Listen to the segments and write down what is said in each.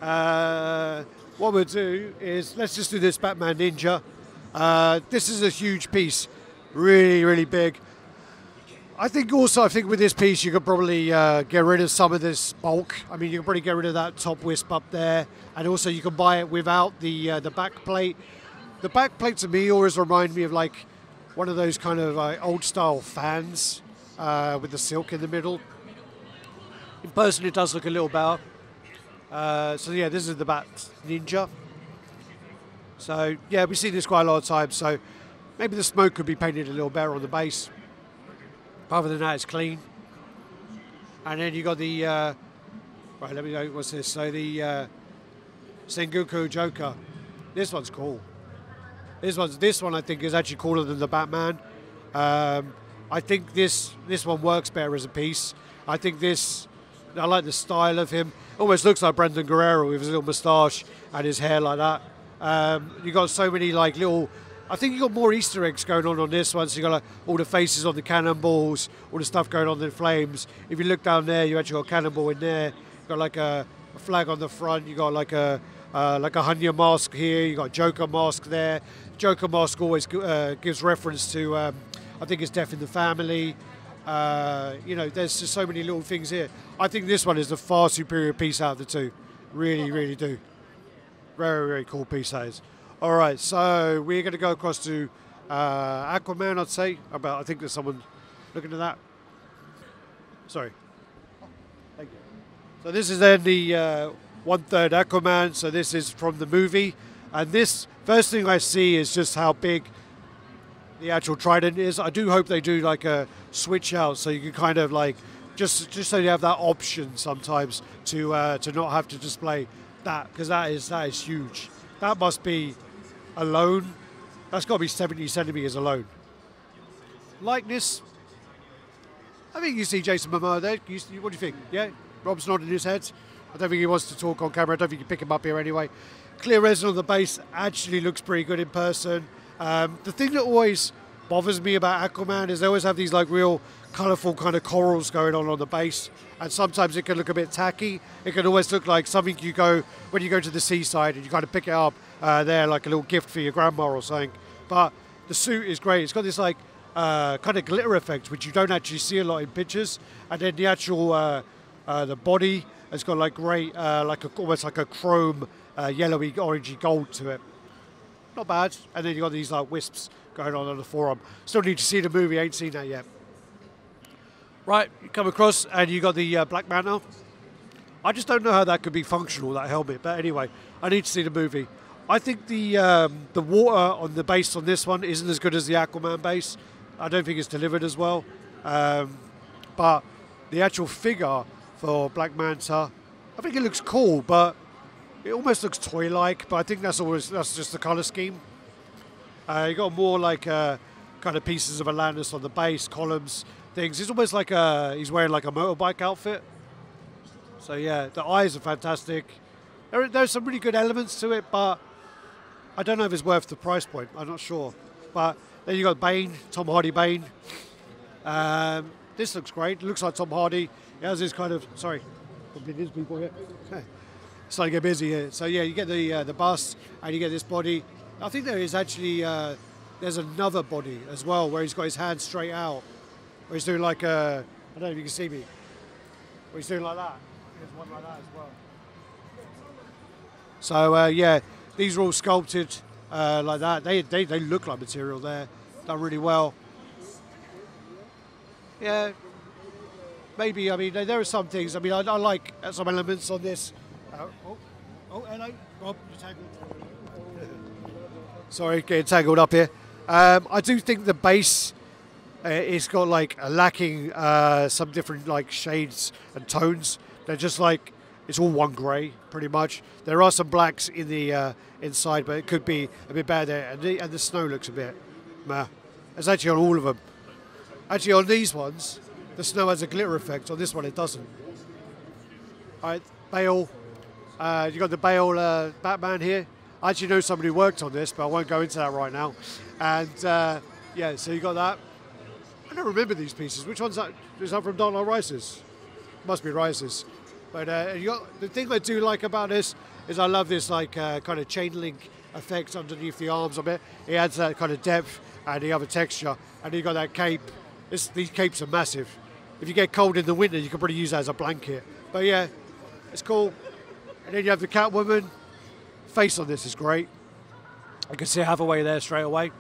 What we'll do is, let's just do this Batman Ninja. This is a huge piece, really, really big. I think with this piece you could probably get rid of some of this bulk. I mean, you can probably get rid of that top wisp up there, and also you can buy it without the back plate. The back plate to me always remind me of like one of those kind of old style fans with the silk in the middle. In person, it does look a little better. So yeah, this is the Bat Ninja. So yeah, we see this quite a lot of times. So maybe the smoke could be painted a little better on the base. Other than that, it's clean. And then you got the right. Let me know what's this. So the Cuckoo Joker. This one's cool. This one I think is actually cooler than the Batman. I think this one works better as a piece. I think this. I like the style of him. Almost looks like Brendan Guerrero with his little moustache and his hair like that. You got so many like little. I think you got more Easter eggs going on this one. So you got like all the faces on the cannonballs, all the stuff going on in flames. If you look down there, you actually got a cannonball in there. You got like a flag on the front. You got like a Hanya mask here. You got Joker mask there. Joker mask always gives reference to I think it's Death in the Family. You know, there's just so many little things here. I think this one is the far superior piece out of the two. Really, really do. Very, very cool piece that is. All right, so we're going to go across to Aquaman, I'd say. I think there's someone looking at that. Sorry. Thank you. So this is then the 1/3 Aquaman. So this is from the movie. And this, first thing I see is just how big the actual trident is. I do hope they do like a switch out so you can kind of like, just so you have that option sometimes to not have to display that, because that is huge. That must be alone. That's got to be 70 centimeters alone. Likeness. I think you see Jason Momoa there. What do you think? Yeah? Rob's nodding his head. I don't think he wants to talk on camera. I don't think you pick him up here anyway. Clear resin on the base actually looks pretty good in person. The thing that always bothers me about Aquaman is they always have these like real colourful kind of corals going on the base, and sometimes it can look a bit tacky. It can always look like something you go when you go to the seaside and you kind of pick it up there, like a little gift for your grandma or something. But the suit is great. It's got this like kind of glitter effect which you don't actually see a lot in pictures, and then the actual the body has got like great almost like a chrome yellowy orangey gold to it. Not bad. And then you got these like wisps going on the forearm. Still need to see the movie. Ain't seen that yet. Right, you come across and you got the Black Manta. I just don't know how that could be functional, that helmet. But anyway, I need to see the movie. I think the water on the base on this one isn't as good as the Aquaman base. I don't think it's delivered as well. But the actual figure for Black Manta, I think it looks cool, but it almost looks toy-like. But I think that's just the color scheme. You got more like kind of pieces of Atlantis on the base, columns, things. It's almost like he's wearing like a motorbike outfit. So yeah, the eyes are fantastic. There's some really good elements to it, but I don't know if it's worth the price point. I'm not sure. But then you got Bane, Tom Hardy Bane. This looks great. It looks like Tom Hardy. It has this kind of, sorry, there's people here. It's starting to get busy here. So yeah, you get the bust and you get this body. I think there is actually, there's another body as well where he's got his hands straight out. Where he's doing like a, I don't know if you can see me. Where he's doing like that. There's one like that as well. So yeah, these are all sculpted like that. They look like material there. Done really well. Yeah, maybe, I mean, there are some things. I mean, I like some elements on this. Oh, hello, Rob, you're tangled. Sorry, getting tangled up here. I do think the base it's got like a lacking some different like shades and tones. They're just like, it's all one grey pretty much. There are some blacks in the inside, but it could be a bit better there. And the snow looks a bit meh. It's actually on all of them. Actually, on these ones, the snow has a glitter effect. On this one, it doesn't. All right, Bale. You got the Bale Batman here. I actually know somebody who worked on this, but I won't go into that right now. And yeah, so you got that. I don't remember these pieces. Which one's that? Is that from Dark Knight Rises? Must be Rises. But you got the thing I do like about this. is I love this like kind of chain link effect underneath the arms of it. It adds that kind of depth and the other texture. And you got that cape. These capes are massive. If you get cold in the winter, you can probably use that as a blanket. But yeah, it's cool. And then you have the Catwoman. Face on this is great. I can see Hathaway there straight away.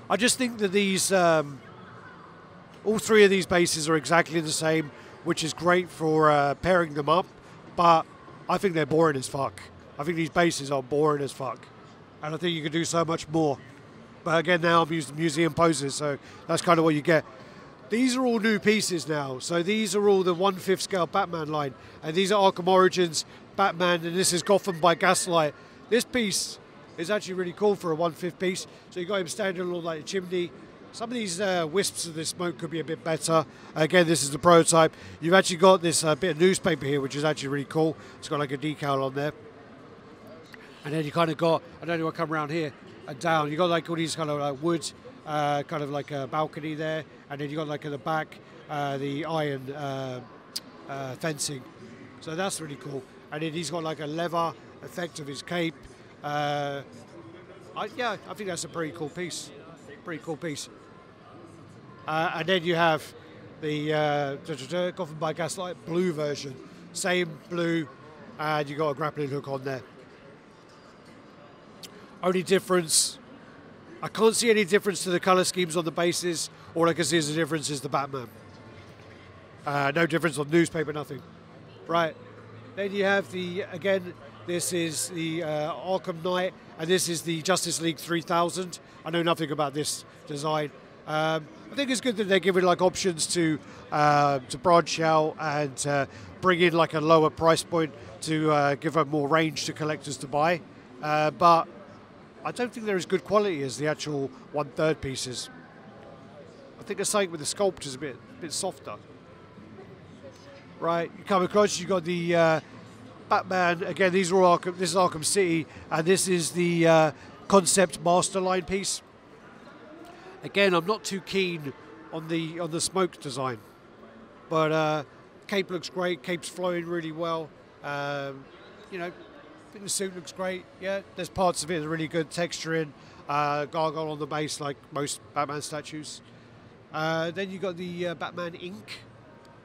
I just think that these, all three of these bases are exactly the same, which is great for pairing them up. But I think they're boring as fuck. I think these bases are boring as fuck. And I think you can do so much more. But again, now I'm using museum poses, so that's kind of what you get. These are all new pieces now. So these are all the 1/5 scale Batman line. And these are Arkham Origins Batman, and this is Gotham by Gaslight. This piece is actually really cool for a 1/5 piece. So you got him standing along like a chimney. Some of these wisps of the smoke could be a bit better. Again, this is the prototype. You've actually got this bit of newspaper here, which is actually really cool. It's got like a decal on there. And then you kind of got, I don't know, I'll come around here and down. You got like all these kind of like wood, kind of like a balcony there. And then you got like in the back, the iron fencing. So that's really cool. And then he's got like a leather effect of his cape. I think that's a pretty cool piece. Pretty cool piece. And then you have the Gotham by Gaslight blue version. Same blue, and you got a grappling hook on there. Only difference, I can't see any difference to the colour schemes on the bases. All I can see is the difference is the Batman. No difference on newspaper, nothing. Right. Then you have again, this is the Arkham Knight, and this is the Justice League 3000. I know nothing about this design. I think it's good that they're giving like options to branch out and bring in like a lower price point to give them more range to collectors to buy. But I don't think they're as good quality as the actual 1/3 pieces. I think the same with the sculpt is a bit softer. Right, you come across, you got the Batman. Again, these are all Arkham. This is Arkham City, and this is the concept masterline piece. Again, I'm not too keen on the smoke design, but cape looks great. Cape's flowing really well. You know, I think the suit looks great. Yeah, there's parts of it that are really good texturing. Gargoyle on the base, like most Batman statues. Then you got the Batman Ink.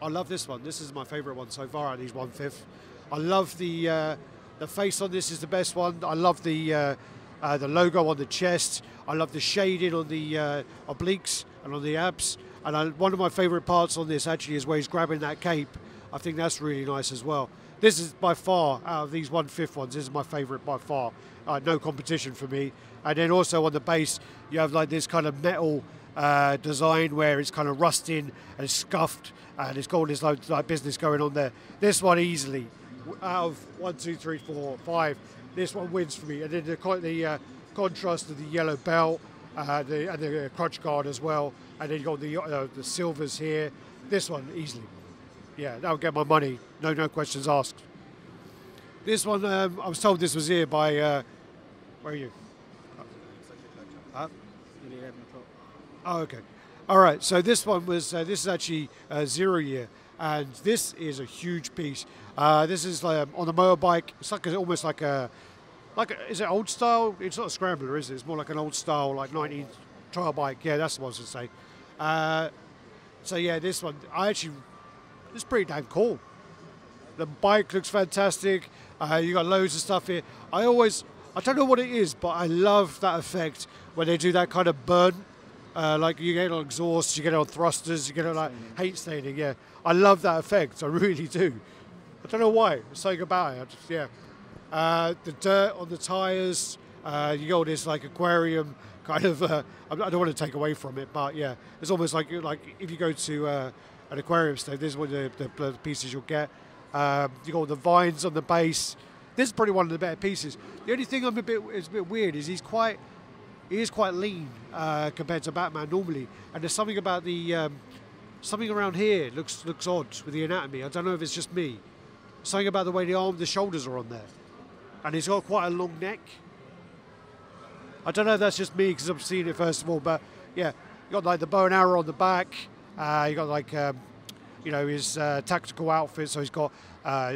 I love this one. This is my favourite one so far out of these 1/5. I love the face on this is the best one. I love the logo on the chest. I love the shading on the obliques and on the abs. And one of my favourite parts on this actually is where he's grabbing that cape. I think that's really nice as well. This is by far, out of these 1/5 ones, this is my favourite by far. No competition for me. And then also on the base, you have like this kind of metal design where it's kind of rusting and scuffed, and it's got all this like business going on there. This one easily, out of 1, 2, 3, 4, 5, this one wins for me. And then the contrast of the yellow belt and the crotch guard as well, and then you got the silvers here. This one easily, yeah, that'll get my money. No questions asked. This one, I was told this was here by where are you? Huh? Oh, okay. All right. So this one was. This is actually 0 year, and this is a huge piece. This is on a motorbike. It's like almost like a. Is it old style? It's not a scrambler, is it? It's more like an old style, like 19 trial bike. Yeah, that's what I was going to say. So yeah, this one, it's pretty damn cool. The bike looks fantastic. You got loads of stuff here. I don't know what it is, but I love that effect when they do that kind of burn. Like you get it on exhaust, you get it on thrusters, you get it on like hate staining. Yeah, I love that effect. I really do. I don't know why. There's something about it. The dirt on the tires. You got this like aquarium kind of. I don't want to take away from it, but yeah, it's almost like if you go to an aquarium stage, this is one of the pieces you'll get. You got the vines on the base. This is probably one of the better pieces. The only thing is a bit weird is he is quite lean compared to Batman normally, and there's something about the something around here looks odd with the anatomy. I don't know if it's just me. Something about the way the shoulders are on there, and he's got quite a long neck. I don't know if that's just me because I've seen it first of all, but yeah, you got like the bow and arrow on the back. You got like his tactical outfit, so he's got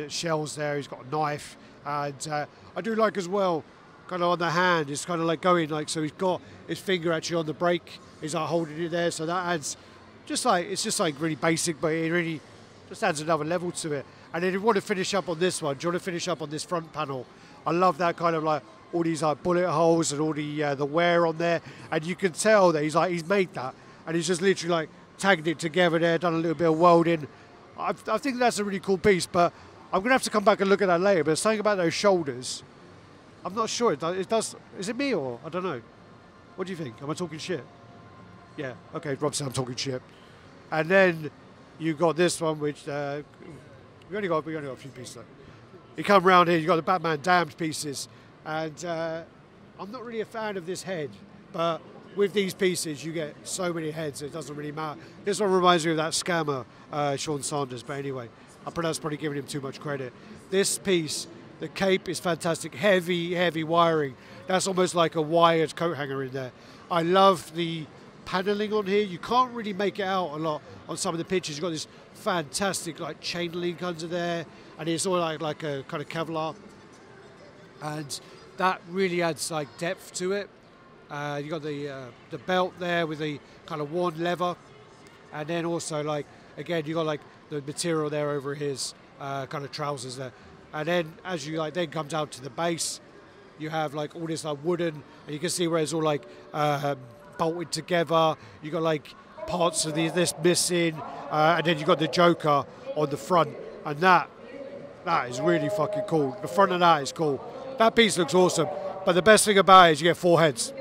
shells there. He's got a knife. And I do like as well, kind of on the hand, it's kind of like going like, so he's got his finger actually on the brake, he's like holding it there, so that adds, just like, it's just like really basic, but it really just adds another level to it. And then if you want to finish up on this one, do you want to finish up on this front panel? I love that kind of like, all these like bullet holes and all the wear on there, and you can tell that he's made that, and he's just literally like tagged it together there, done a little bit of welding. I think that's a really cool piece, but I'm gonna have to come back and look at that later. But something about those shoulders, I'm not sure. It does. Is it me or I don't know? What do you think? Am I talking shit? Yeah. Okay, Rob said I'm talking shit. And then you got this one, which we only got a few pieces. Though. You come round here, you got the Batman Damned pieces, and I'm not really a fan of this head, but with these pieces you get so many heads it doesn't really matter. This one reminds me of that scammer, Sean Sanders, but anyway, I was probably giving him too much credit. This piece, the cape is fantastic, heavy wiring. That's almost like a wired coat hanger in there. I love the paneling on here. You can't really make it out a lot on some of the pictures. You've got this fantastic like chain link under there, and it's all like a kind of Kevlar, and that really adds like depth to it. You got the belt there with the kind of worn leather, and then also like again you got like the material there over his kind of trousers there, and then as you like then come down to the base, you have like all this like wooden, and you can see where it's all like bolted together. You got like parts of this missing, and then you got the Joker on the front, and that is really fucking cool. The front of that is cool. That piece looks awesome, but the best thing about it is you get 4 heads.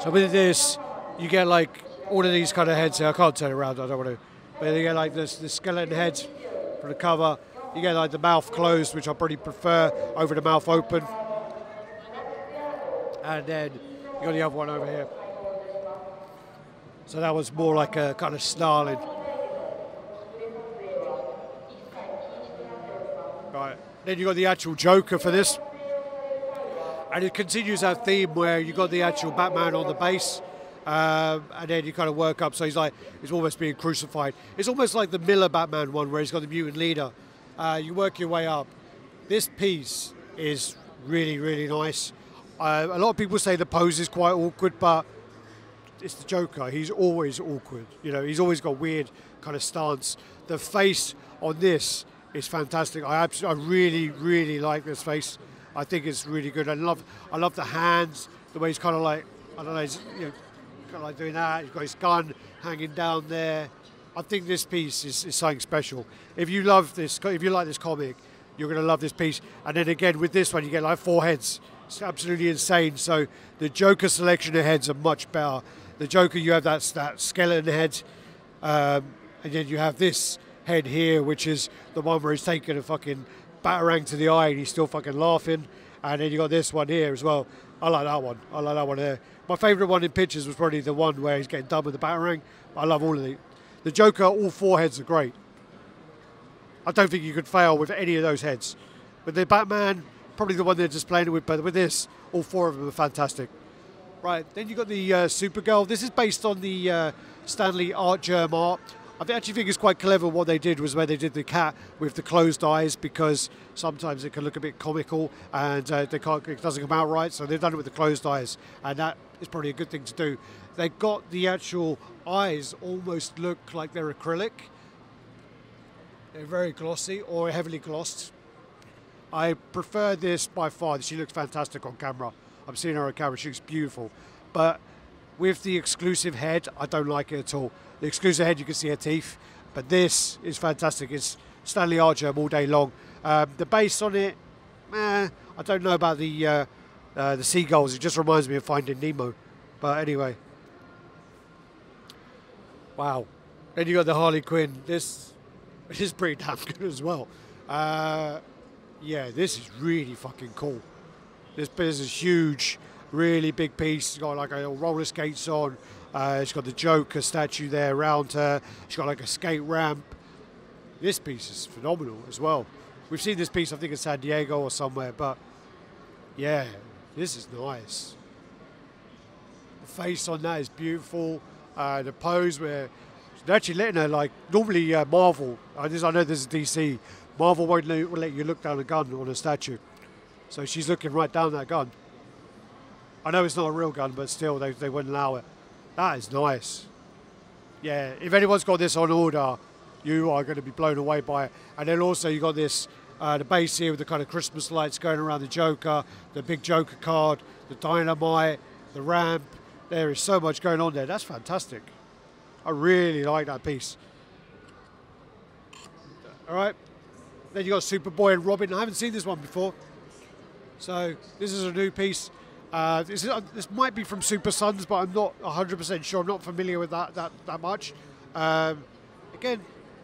So with this, you get like all of these kind of heads here. I can't turn it around, I don't want to. But you get like the skeleton heads for the cover. You get like the mouth closed, which I probably prefer over the mouth open. And then you got the other one over here. So that was more like a kind of snarling. Right. Then you got the actual Joker for this. And it continues that theme where you got the actual Batman on the base, and then you kind of work up. So he's almost being crucified. It's almost like the Miller Batman one where he's got the mutant leader. You work your way up. This piece is really, really nice. A lot of people say the pose is quite awkward, but it's the Joker. He's always awkward. You know, he's always got weird kind of stance. The face on this is fantastic. I really, really like this face. I think it's really good. I love the hands, the way he's kind of like, I don't know, he's, you know, kind of like doing that. He's got his gun hanging down there. I think this piece is something special. If you love this, if you like this comic, you're going to love this piece. And then again, with this one, you get like 4 heads. It's absolutely insane. So the Joker selection of heads are much better. The Joker, you have that skeleton head, and then you have this head here, which is the one where he's taking a fucking batarang to the eye and he's still fucking laughing. And then you got this one here as well. I like that one. I like that one there. My favourite one in pictures was probably the one where he's getting done with the batarang. I love all of them. The Joker, all 4 heads are great. I don't think you could fail with any of those heads. With the Batman, probably the one they're displaying it with, but with this, all 4 of them are fantastic. Right, then you got the Supergirl. This is based on the Stanley art germ art. I actually think it's quite clever what they did was where they did the cat with the closed eyes, because sometimes it can look a bit comical and it doesn't come out right, so they've done it with the closed eyes, and that is probably a good thing to do. They got the actual eyes almost look like they're acrylic. They're very glossy or heavily glossed. I prefer this by far. She looks fantastic on camera. I'm seeing her on camera, she looks beautiful. But with the exclusive head, I don't like it at all. The exclusive head, you can see her teeth, but this is fantastic. It's Stanley Archer all day long. The base on it, I don't know about the seagulls. It just reminds me of Finding Nemo. But anyway. Wow. Then you got the Harley Quinn. This is pretty damn good as well. Yeah, this is really fucking cool. This is huge, really big piece. It's got like a roller skates on. It's got the Joker statue there around her. She's got like a skate ramp. This piece is phenomenal as well. We've seen this piece, I think, in San Diego or somewhere, but yeah, this is nice. The face on that is beautiful. The pose where they're actually letting her, like, normally Marvel, I know this is DC, Marvel won't let you look down a gun on a statue. So she's looking right down that gun. I know it's not a real gun, but still, they wouldn't allow it. That is nice. Yeah, if anyone's got this on order, you are going to be blown away by it. And then also you got this, the base here with the kind of Christmas lights going around the Joker, the big Joker card, the dynamite, the ramp. There is so much going on there. That's fantastic. I really like that piece. All right. Then you got Superboy and Robin. I haven't seen this one before. So this is a new piece. This might be from Super Sons, but I'm not 100% sure. I'm not familiar with that much. Again,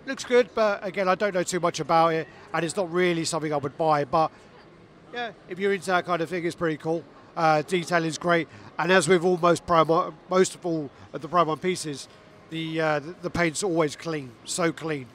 looks good, but again, I don't know too much about it, and it's not really something I would buy. But yeah, if you're into that kind of thing, it's pretty cool. Detail is great, and as with most of all of the Prime 1 pieces, the paint's always clean, so clean.